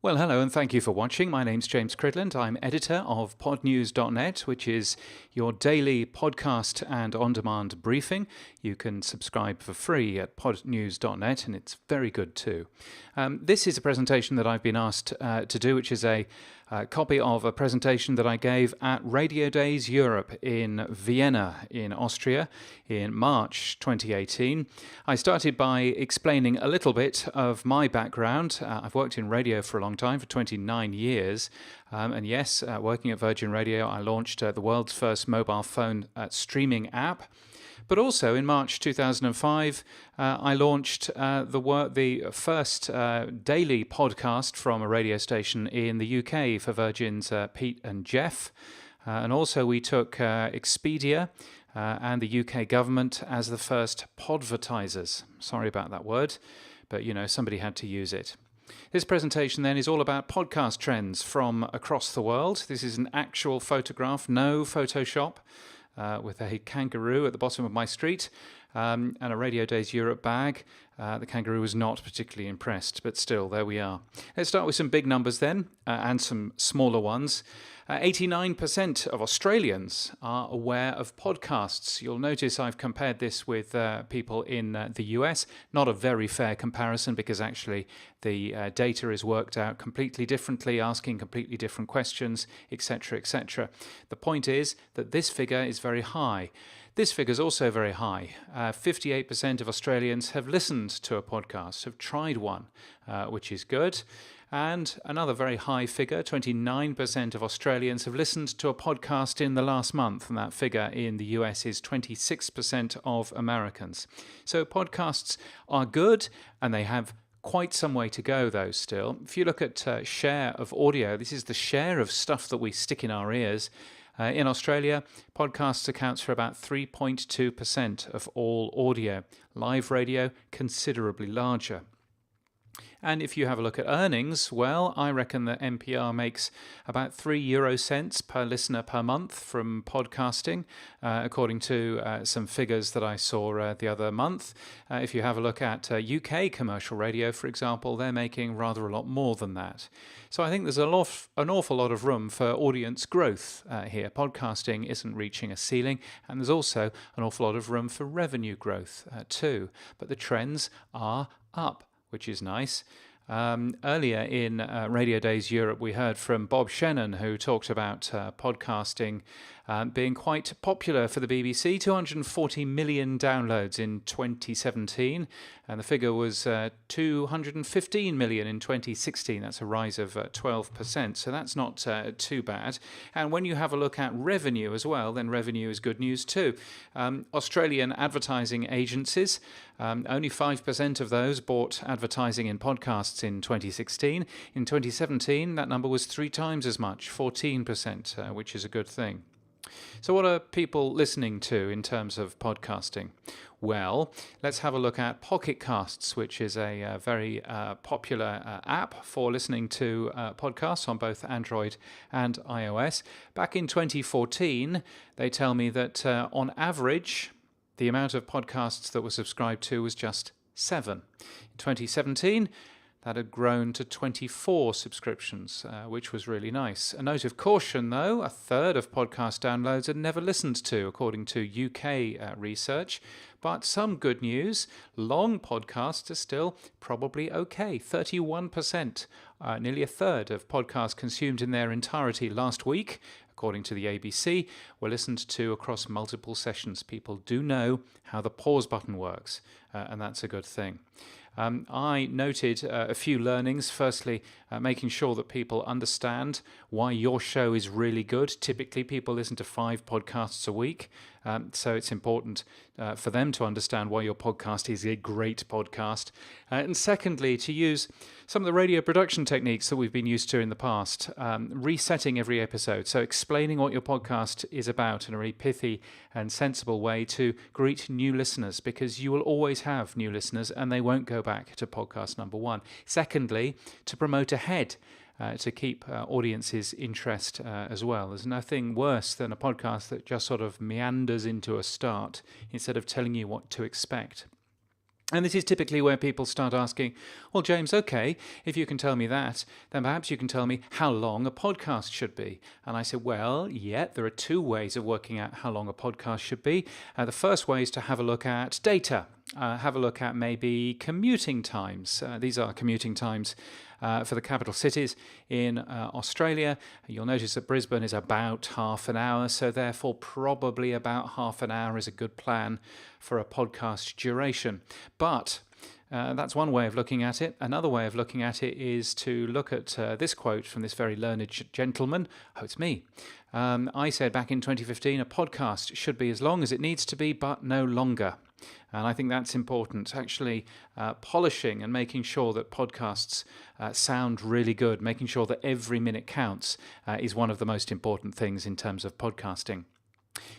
Well, hello and thank you for watching. My name's James Cridland. I'm editor of podnews.net, which is your daily podcast and on-demand briefing. You can subscribe for free at podnews.net, and it's very good too. This is a presentation that I've been asked to do, which is a copy of a presentation that I gave at Radiodays Europe in Vienna in Austria in March 2018. I started by explaining a little bit of my background. I've worked in radio for a long time, for 29 years. And yes, working at Virgin Radio, I launched the world's first mobile phone streaming app. But also in March 2005, I launched the first daily podcast from a radio station in the UK for Virgin's Pete and Jeff. And also we took Expedia and the UK government as the first podvertisers. Sorry about that word, but somebody had to use it. This presentation then is all about podcast trends from across the world. This is an actual photograph, no Photoshop. With a kangaroo at the bottom of my street and a Radiodays Europe bag. The kangaroo was not particularly impressed, but still, there we are. Let's start with some big numbers then, and some smaller ones. 89% of Australians are aware of podcasts. You'll notice I've compared this with people in the US. Not a very fair comparison because actually the data is worked out completely differently, asking completely different questions, etc., etc. The point is that this figure is very high. This figure is also very high. 58% of Australians have listened to a podcast, have tried one, which is good. And another very high figure, 29% of Australians have listened to a podcast in the last month, and that figure in the US is 26% of Americans. So podcasts are good, and they have quite some way to go, though, still. If you look at share of audio, this is the share of stuff that we stick in our ears. In Australia, podcasts accounts for about 3.2% of all audio. Live radio, considerably larger. And if you have a look at earnings, well, I reckon that NPR makes about 3 € per listener per month from podcasting, according to some figures that I saw the other month. If you have a look at UK commercial radio, for example, they're making rather a lot more than that. So I think there's an awful lot of room for audience growth here. Podcasting isn't reaching a ceiling, and there's also an awful lot of room for revenue growth too. But the trends are up, which is nice. Earlier in Radiodays Europe, we heard from Bob Shannon, who talked about podcasting being quite popular for the BBC. 240 million downloads in 2017, and the figure was 215 million in 2016. That's a rise of 12%, so that's not too bad. And when you have a look at revenue as well, then revenue is good news too. Australian advertising agencies, only 5% of those bought advertising in podcasts in 2016. In 2017, that number was 3 times as much, 14%, which is a good thing. So what are people listening to in terms of podcasting? Well, let's have a look at Pocket Casts, which is a very popular app for listening to podcasts on both Android and iOS. Back in 2014, they tell me that on average, the amount of podcasts that were subscribed to was just 7. In 2017, that had grown to 24 subscriptions, which was really nice. A note of caution, though, a third of podcast downloads are never listened to, according to UK research. But some good news, long podcasts are still probably okay. 31%, nearly a third of podcasts consumed in their entirety last week, according to the ABC, were listened to across multiple sessions. People do know how the pause button works, and that's a good thing. I noted a few learnings. Firstly, making sure that people understand why your show is really good. Typically, people listen to 5 podcasts a week, so it's important for them to understand why your podcast is a great podcast. And secondly, to use some of the radio production techniques that we've been used to in the past, resetting every episode, so explaining what your podcast is about in a very pithy and sensible way to greet new listeners, because you will always have new listeners and they won't go back to podcast number 1. Secondly, to promote ahead, to keep audiences' interest as well. There's nothing worse than a podcast that just sort of meanders into a start instead of telling you what to expect. And this is typically where people start asking, well, James, okay, if you can tell me that, then perhaps you can tell me how long a podcast should be. And I said, well, yeah, there are two ways of working out how long a podcast should be. The first way is to have a look at data. Have a look at maybe commuting times. These are commuting times for the capital cities in Australia. You'll notice that Brisbane is about half an hour, so therefore probably about half an hour is a good plan for a podcast duration. But that's one way of looking at it. Another way of looking at it is to look at this quote from this very learned gentleman. Oh, it's me. I said back in 2015, a podcast should be as long as it needs to be, but no longer. And I think that's important, actually polishing and making sure that podcasts sound really good, making sure that every minute counts is one of the most important things in terms of podcasting.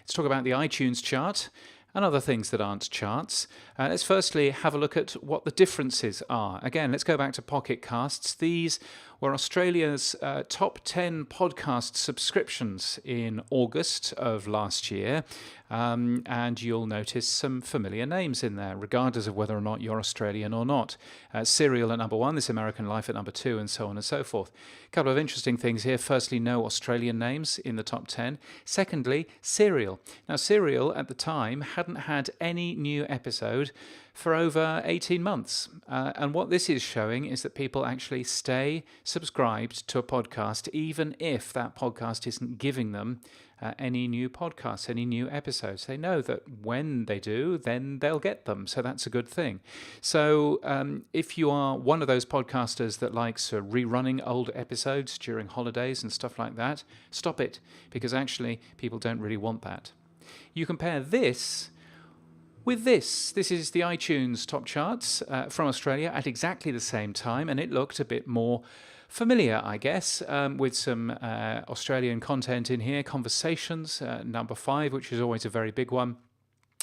Let's talk about the iTunes chart and other things that aren't charts. Let's firstly have a look at what the differences are. Again, let's go back to Pocket Casts. These were Australia's top 10 podcast subscriptions in August of last year. And you'll notice some familiar names in there, regardless of whether or not you're Australian or not. Serial at number 1, This American Life at number 2, and so on and so forth. A couple of interesting things here. Firstly, no Australian names in the top 10. Secondly, Serial. Now, Serial at the time hadn't had any new episode for over 18 months. And what this is showing is that people actually stay subscribed to a podcast, even if that podcast isn't giving them any new podcasts, any new episodes. They know that when they do, then they'll get them. So that's a good thing. So if you are one of those podcasters that likes rerunning old episodes during holidays and stuff like that, stop it, because actually people don't really want that. You compare this with this. This is the iTunes top charts from Australia at exactly the same time, and it looked a bit more familiar, I guess, with some Australian content in here. Conversations, number 5, which is always a very big one.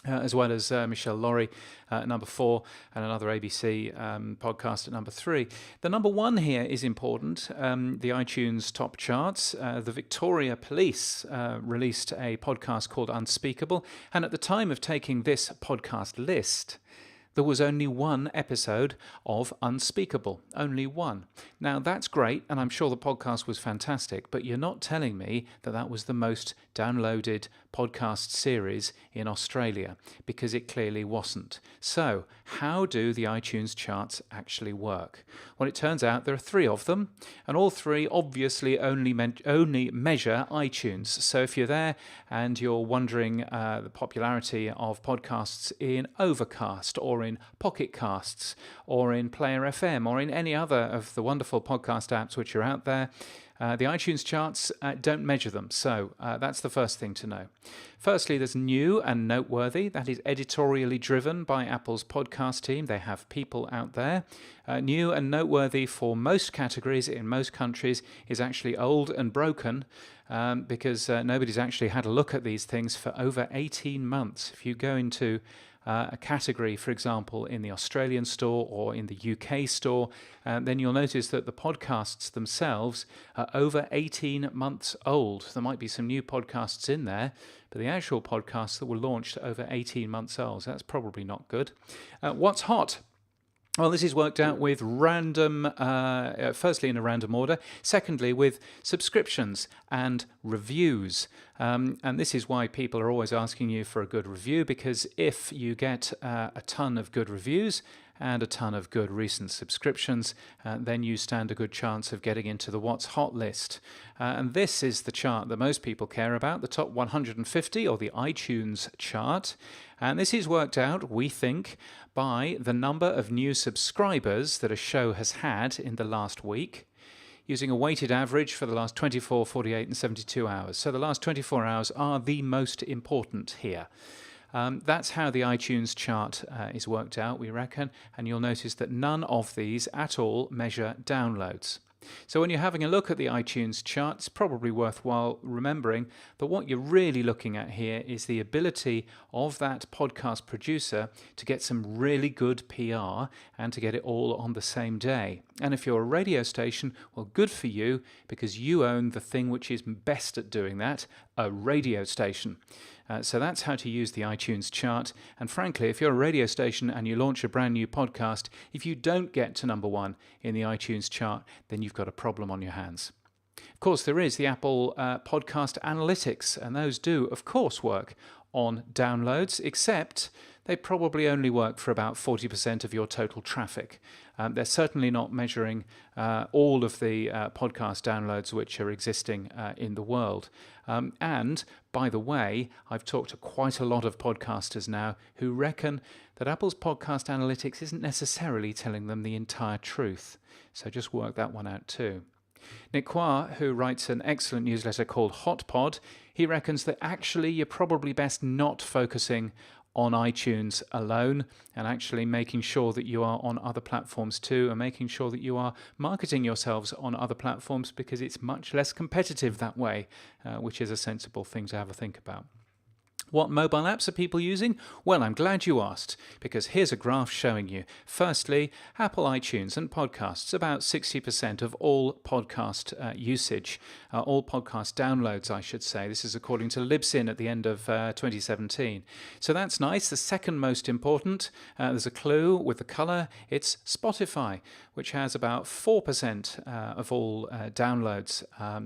As well as Michelle Laurie at number 4 and another ABC podcast at number 3. The number 1 here is important, the iTunes top charts. The Victoria Police released a podcast called Unspeakable, and at the time of taking this podcast list, there was only one episode of Unspeakable, only one. Now, that's great, and I'm sure the podcast was fantastic, but you're not telling me that that was the most downloaded podcast series in Australia, because it clearly wasn't. So, how do the iTunes charts actually work? Well, it turns out there are 3 of them, and all 3 obviously only measure iTunes. So if you're there and you're wondering the popularity of podcasts in Overcast or in Pocket Casts or in Player FM or in any other of the wonderful podcast apps which are out there, the iTunes charts don't measure them, so that's the first thing to know. Firstly, there's new and noteworthy. That is editorially driven by Apple's podcast team. They have people out there. New and noteworthy for most categories in most countries is actually old and broken because nobody's actually had a look at these things for over 18 months. If you go into a category, for example, in the Australian store or in the UK store, then you'll notice that the podcasts themselves are over 18 months old. There might be some new podcasts in there, but the actual podcasts that were launched are over 18 months old. So that's probably not good. What's hot? Well, this is worked out with random, firstly in a random order, secondly with subscriptions and reviews. And this is why people are always asking you for a good review, because if you get a ton of good reviews and a ton of good recent subscriptions, then you stand a good chance of getting into the What's Hot list. And this is the chart that most people care about, the top 150 or the iTunes chart. And this is worked out, we think, by the number of new subscribers that a show has had in the last week, using a weighted average for the last 24, 48 and 72 hours. So the last 24 hours are the most important here. That's how the iTunes chart is worked out, we reckon, and you'll notice that none of these at all measure downloads. So when you're having a look at the iTunes chart, it's probably worthwhile remembering that what you're really looking at here is the ability of that podcast producer to get some really good PR and to get it all on the same day. And if you're a radio station, well, good for you, because you own the thing which is best at doing that, a radio station. So that's how to use the iTunes chart. And frankly, if you're a radio station and you launch a brand new podcast, if you don't get to number one in the iTunes chart, then you've got a problem on your hands. Of course, there is the Apple podcast analytics, and those do, of course, work on downloads, except they probably only work for about 40% of your total traffic. They're certainly not measuring all of the podcast downloads which are existing in the world. And, by the way, I've talked to quite a lot of podcasters now who reckon that Apple's podcast analytics isn't necessarily telling them the entire truth. So just work that one out too. Nick Quah, who writes an excellent newsletter called Hot Pod, he reckons that actually you're probably best not focusing on iTunes alone, and actually making sure that you are on other platforms too, and making sure that you are marketing yourselves on other platforms, because it's much less competitive that way, which is a sensible thing to have a think about. What mobile apps are people using? Well, I'm glad you asked, because here's a graph showing you. Firstly, Apple iTunes and podcasts, about 60% of all podcast usage, all podcast downloads, I should say. This is according to Libsyn at the end of 2017. So that's nice. The second most important, there's a clue with the colour, it's Spotify, which has about 4% of all downloads,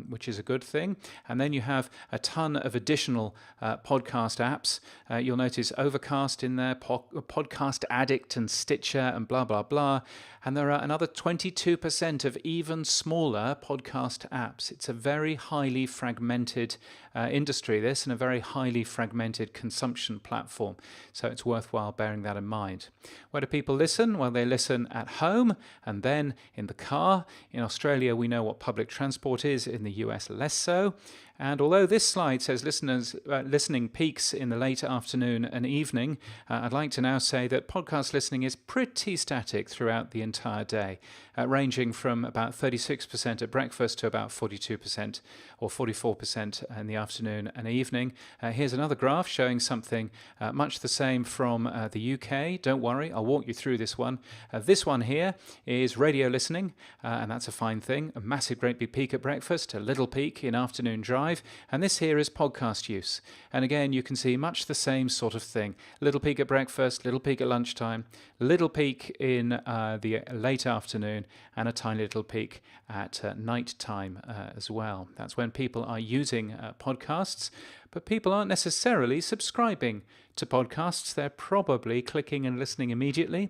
which is a good thing. And then you have a ton of additional podcast apps. You'll notice Overcast in there, Podcast Addict and Stitcher and blah, blah, blah. And there are another 22% of even smaller podcast apps. It's a very highly fragmented industry, this, and a very highly fragmented consumption platform. So it's worthwhile bearing that in mind. Where do people listen? Well, they listen at home and then in the car. In Australia, we know what public transport is. In the US, less so. And although this slide says listening peaks in the late afternoon and evening, I'd like to now say that podcast listening is pretty static throughout the entire day, ranging from about 36% at breakfast to about 42% or 44% in the afternoon and evening. Here's another graph showing something much the same from the UK. Don't worry, I'll walk you through this one. This one here is radio listening, and that's a fine thing. A massive great big peak at breakfast, a little peak in afternoon drive. And this here is podcast use. And again, you can see much the same sort of thing. Little peak at breakfast, little peak at lunchtime, little peak in the late afternoon, and a tiny little peak at night time as well. That's when people are using podcasts, but people aren't necessarily subscribing to podcasts. They're probably clicking and listening immediately.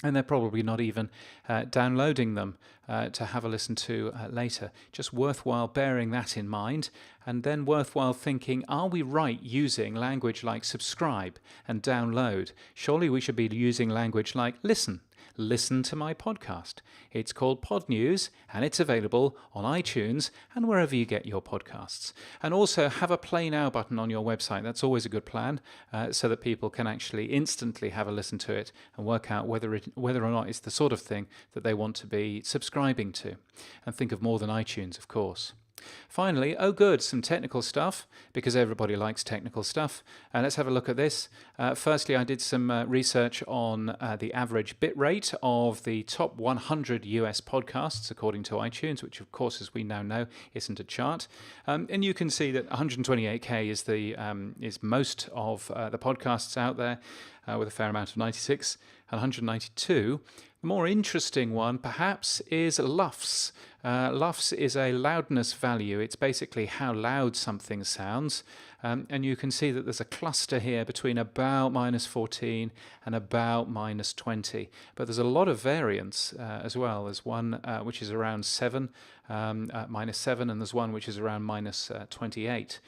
And they're probably not even downloading them to have a listen to later. Just worthwhile bearing that in mind, and then worthwhile thinking, are we right using language like subscribe and download? Surely we should be using language like listen. Listen to my podcast. It's called Pod News, and it's available on iTunes and wherever you get your podcasts. And also have a Play Now button on your website. That's always a good plan, so that people can actually instantly have a listen to it and work out whether or not it's the sort of thing that they want to be subscribing to. And think of more than iTunes, of course. Finally, oh good, some technical stuff, because everybody likes technical stuff. Let's have a look at this. Firstly, I did some research on the average bit rate of the top 100 US podcasts, according to iTunes, which of course, as we now know, isn't a chart. And you can see that 128K is most of the podcasts out there, with a fair amount of 96 and 192. The more interesting one, perhaps, is LUFS. LUFS is a loudness value. It's basically how loud something sounds. And you can see that there's a cluster here between about -14 and about -20. But there's a lot of variance as well. There's one which is around 7, -7, and there's one which is around -28.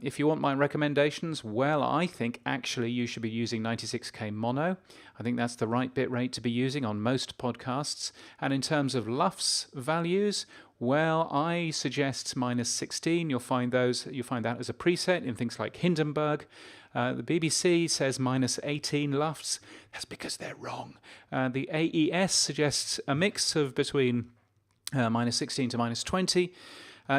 If you want my recommendations, well, I think actually you should be using 96K mono. I think that's the right bit rate to be using on most podcasts. And in terms of LUFS values, well, I suggest -16. You'll find that as a preset in things like Hindenburg. The BBC says -18 LUFS. That's because they're wrong. The AES suggests a mix of between -16 to -20.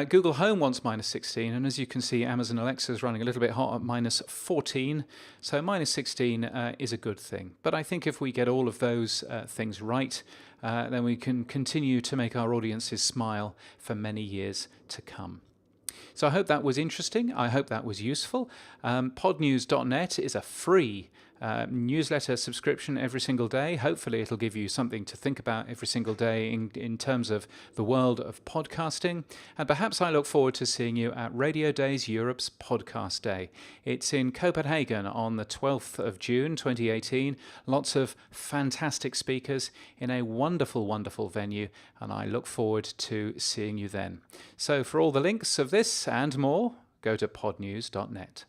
Google Home wants minus 16, and as you can see, Amazon Alexa is running a little bit hot at minus 14. So minus 16 is a good thing. But I think if we get all of those things right, then we can continue to make our audiences smile for many years to come. So I hope that was interesting. I hope that was useful. Podnews.net is a free newsletter subscription every single day. Hopefully it'll give you something to think about every single day in terms of the world of podcasting. And perhaps I look forward to seeing you at Radiodays Europe's Podcast Day. It's in Copenhagen on the 12th of June 2018. Lots of fantastic speakers in a wonderful, wonderful venue, and I look forward to seeing you then. So for all the links of this and more, go to podnews.net.